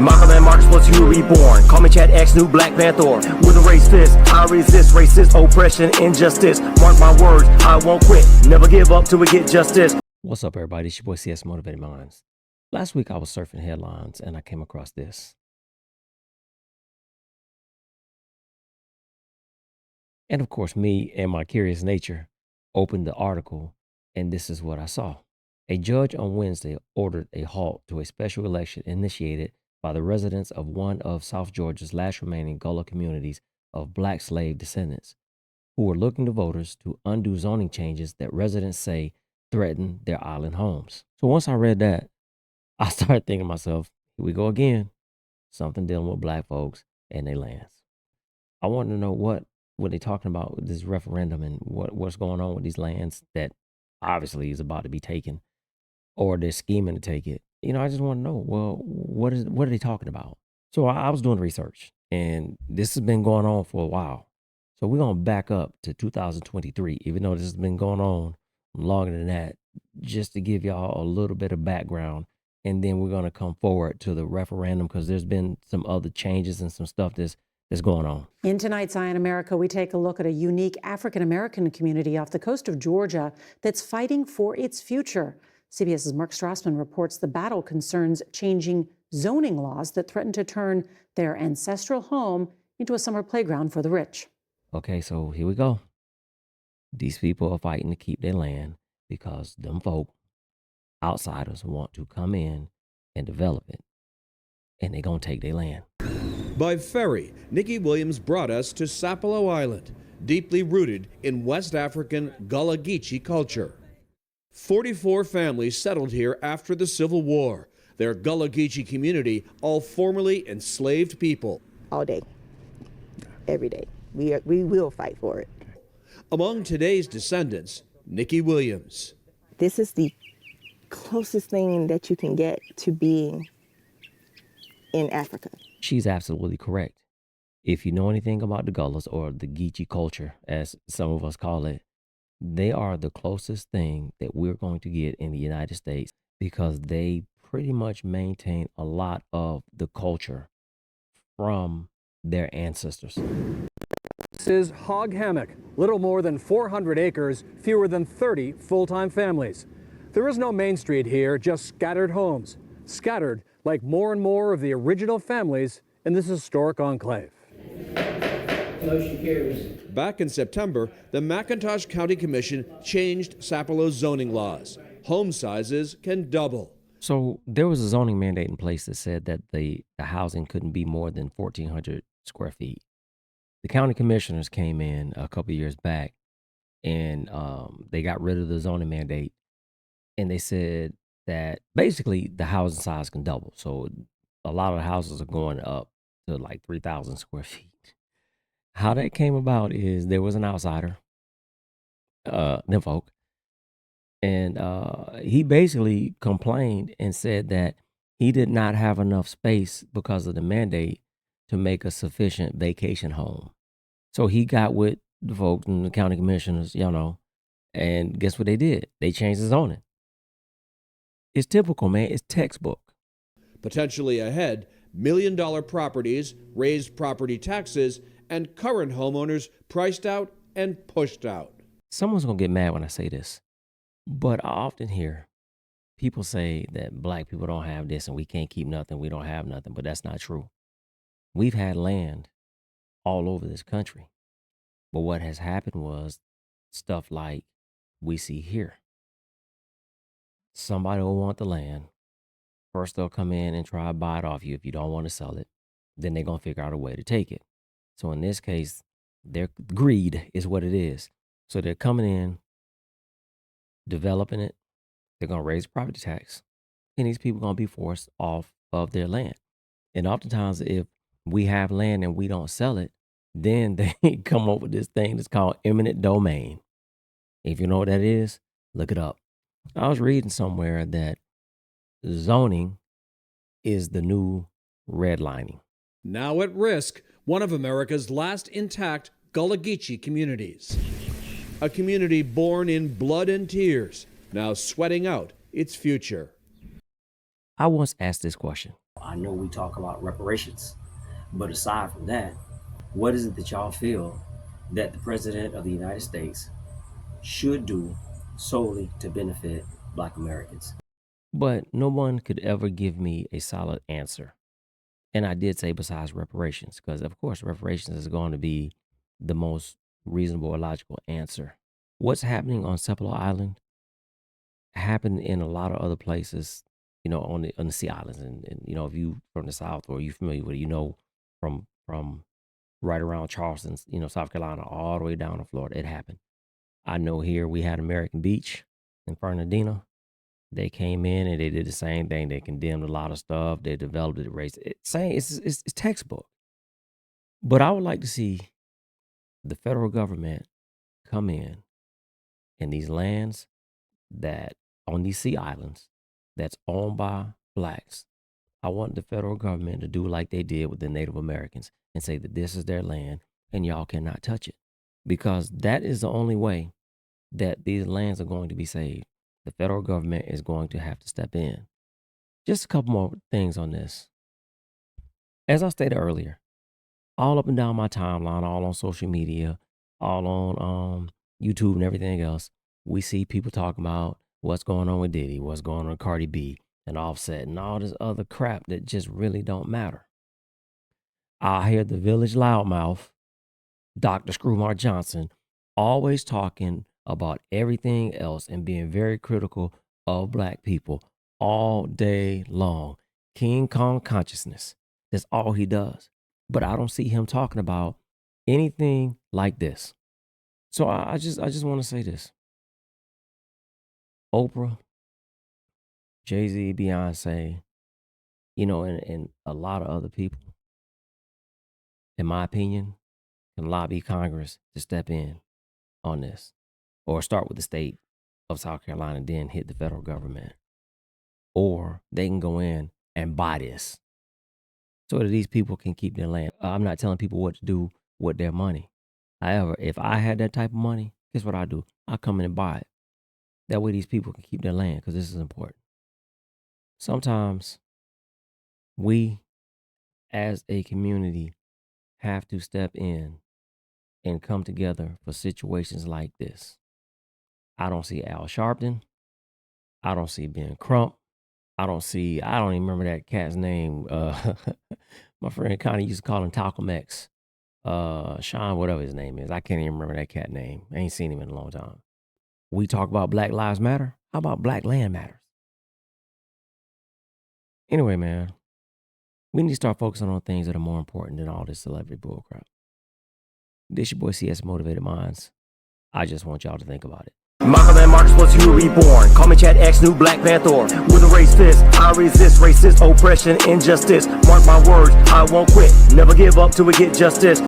Malcolm and Marcus was you reborn. Call me Chad X, new Black Panther. With a raised fist, I resist racist oppression, injustice. Mark my words, I won't quit. Never give up till we get justice. What's up, everybody? It's your boy CS Motivated Minds. Last week I was surfing headlines and I came across this. And of course, me and my curious nature opened the article, and this is what I saw. A judge on Wednesday ordered a halt to a special election initiated by the residents of one of South Georgia's last remaining Gullah communities of Black slave descendants, who were looking to voters to undo zoning changes that residents say threaten their island homes. So once I read that, I started thinking to myself, here we go again, something dealing with Black folks and their lands. I wanted to know what they're talking about with this referendum and what's going on with these lands that obviously is about to be taken, or they're scheming to take it. You know, I just want to know, well, what are they talking about? So I was doing research, and this has been going on for a while. So we're going to back up to 2023, even though this has been going on longer than that, just to give y'all a little bit of background. And then we're going to come forward to the referendum because there's been some other changes and some stuff that's going on. In tonight's Eye on America, we take a look at a unique African-American community off the coast of Georgia that's fighting for its future. CBS's Mark Strassman reports the battle concerns changing zoning laws that threaten to turn their ancestral home into a summer playground for the rich. Okay, so here we go. These people are fighting to keep their land because them folk, outsiders, want to come in and develop it, and they're going to take their land. By ferry, Nikki Williams brought us to Sapelo Island, deeply rooted in West African Gullah-Geechee culture. 44 families settled here after the Civil War. Their Gullah-Geechee community, all formerly enslaved people. All day, every day. We will fight for it. Among today's descendants, Nikki Williams. This is the closest thing that you can get to being in Africa. She's absolutely correct. If you know anything about the Gullahs, or the Geechee culture, as some of us call it, they are the closest thing that we're going to get in the United States because they pretty much maintain a lot of the culture from their ancestors. This is Hog Hammock, little more than 400 acres, fewer than 30 full-time families. There is no main street here, just scattered homes, scattered like more and more of the original families in this historic enclave. Motion carries. Back in September, the McIntosh County Commission changed Sapelo's zoning laws. Home sizes can double. So there was a zoning mandate in place that said that the housing couldn't be more than 1,400 square feet. The county commissioners came in a couple of years back, and they got rid of the zoning mandate, and they said that basically the housing size can double. So a lot of the houses are going up to like 3,000 square feet. How that came about is there was an outsider, them folk, and he basically complained and said that he did not have enough space because of the mandate to make a sufficient vacation home. So he got with the folks and the county commissioners, you know, and guess what they did? They changed the zoning. It's typical, man. It's textbook. Potentially ahead, million-dollar properties, raised property taxes, and current homeowners priced out and pushed out. Someone's going to get mad when I say this, but I often hear people say that Black people don't have this and we can't keep nothing, we don't have nothing, but that's not true. We've had land all over this country, but what has happened was stuff like we see here. Somebody will want the land. First, they'll come in and try to buy it off you if you don't want to sell it. Then they're going to figure out a way to take it. So in this case, their greed is what it is. So they're coming in, developing it. They're going to raise property tax. And these people are going to be forced off of their land. And oftentimes, if we have land and we don't sell it, then they come up with this thing that's called eminent domain. If you know what that is, look it up. I was reading somewhere that zoning is the new redlining. Now at risk, one of America's last intact Gullah-Geechee communities. A community born in blood and tears, now sweating out its future. I once asked this question. I know we talk about reparations, but aside from that, what is it that y'all feel that the President of the United States should do solely to benefit Black Americans? But no one could ever give me a solid answer. And I did say besides reparations, because of course reparations is going to be the most reasonable or logical answer. What's happening on Sapelo Island happened in a lot of other places, on the Sea Islands. And if you from the South or you familiar with it, from right around Charleston, South Carolina, all the way down to Florida, it happened. I know here we had American Beach in Fernandina. They came in and they did the same thing. They condemned a lot of stuff. They developed it, race. It's textbook. But I would like to see the federal government come in these lands that on these sea islands that's owned by Blacks. I want the federal government to do like they did with the Native Americans and say that this is their land and y'all cannot touch it, because that is the only way that these lands are going to be saved. The federal government is going to have to step in. Just a couple more things on this. As I stated earlier, all up and down my timeline, all on social media, all on YouTube and everything else, we see people talking about what's going on with Diddy, what's going on with Cardi B and Offset and all this other crap that just really don't matter. I hear the village loudmouth, Dr. Screwmark Johnson, always talking about everything else and being very critical of Black people all day long. King Kong consciousness. That's all he does. But I don't see him talking about anything like this. So I just want to say this. Oprah, Jay-Z, Beyonce, and a lot of other people, in my opinion, can lobby Congress to step in on this, or start with the state of South Carolina and then hit the federal government. Or they can go in and buy this so that these people can keep their land. I'm not telling people what to do with their money. However, if I had that type of money, guess what I do? I come in and buy it. That way these people can keep their land, because this is important. Sometimes we as a community have to step in and come together for situations like this. I don't see Al Sharpton. I don't see Ben Crump. I don't even remember that cat's name. My friend Connie used to call him Talcum X. Sean, whatever his name is. I can't even remember that cat name. I ain't seen him in a long time. We talk about Black Lives Matter. How about Black Land Matters? Anyway, man, we need to start focusing on things that are more important than all this celebrity bullcrap. This your boy CS Motivated Minds. I just want y'all to think about it. Malcolm and Marcus was you reborn. Call me Chad X, new Black Panther. With a race fist, I resist racist oppression, injustice. Mark my words, I won't quit. Never give up till we get justice.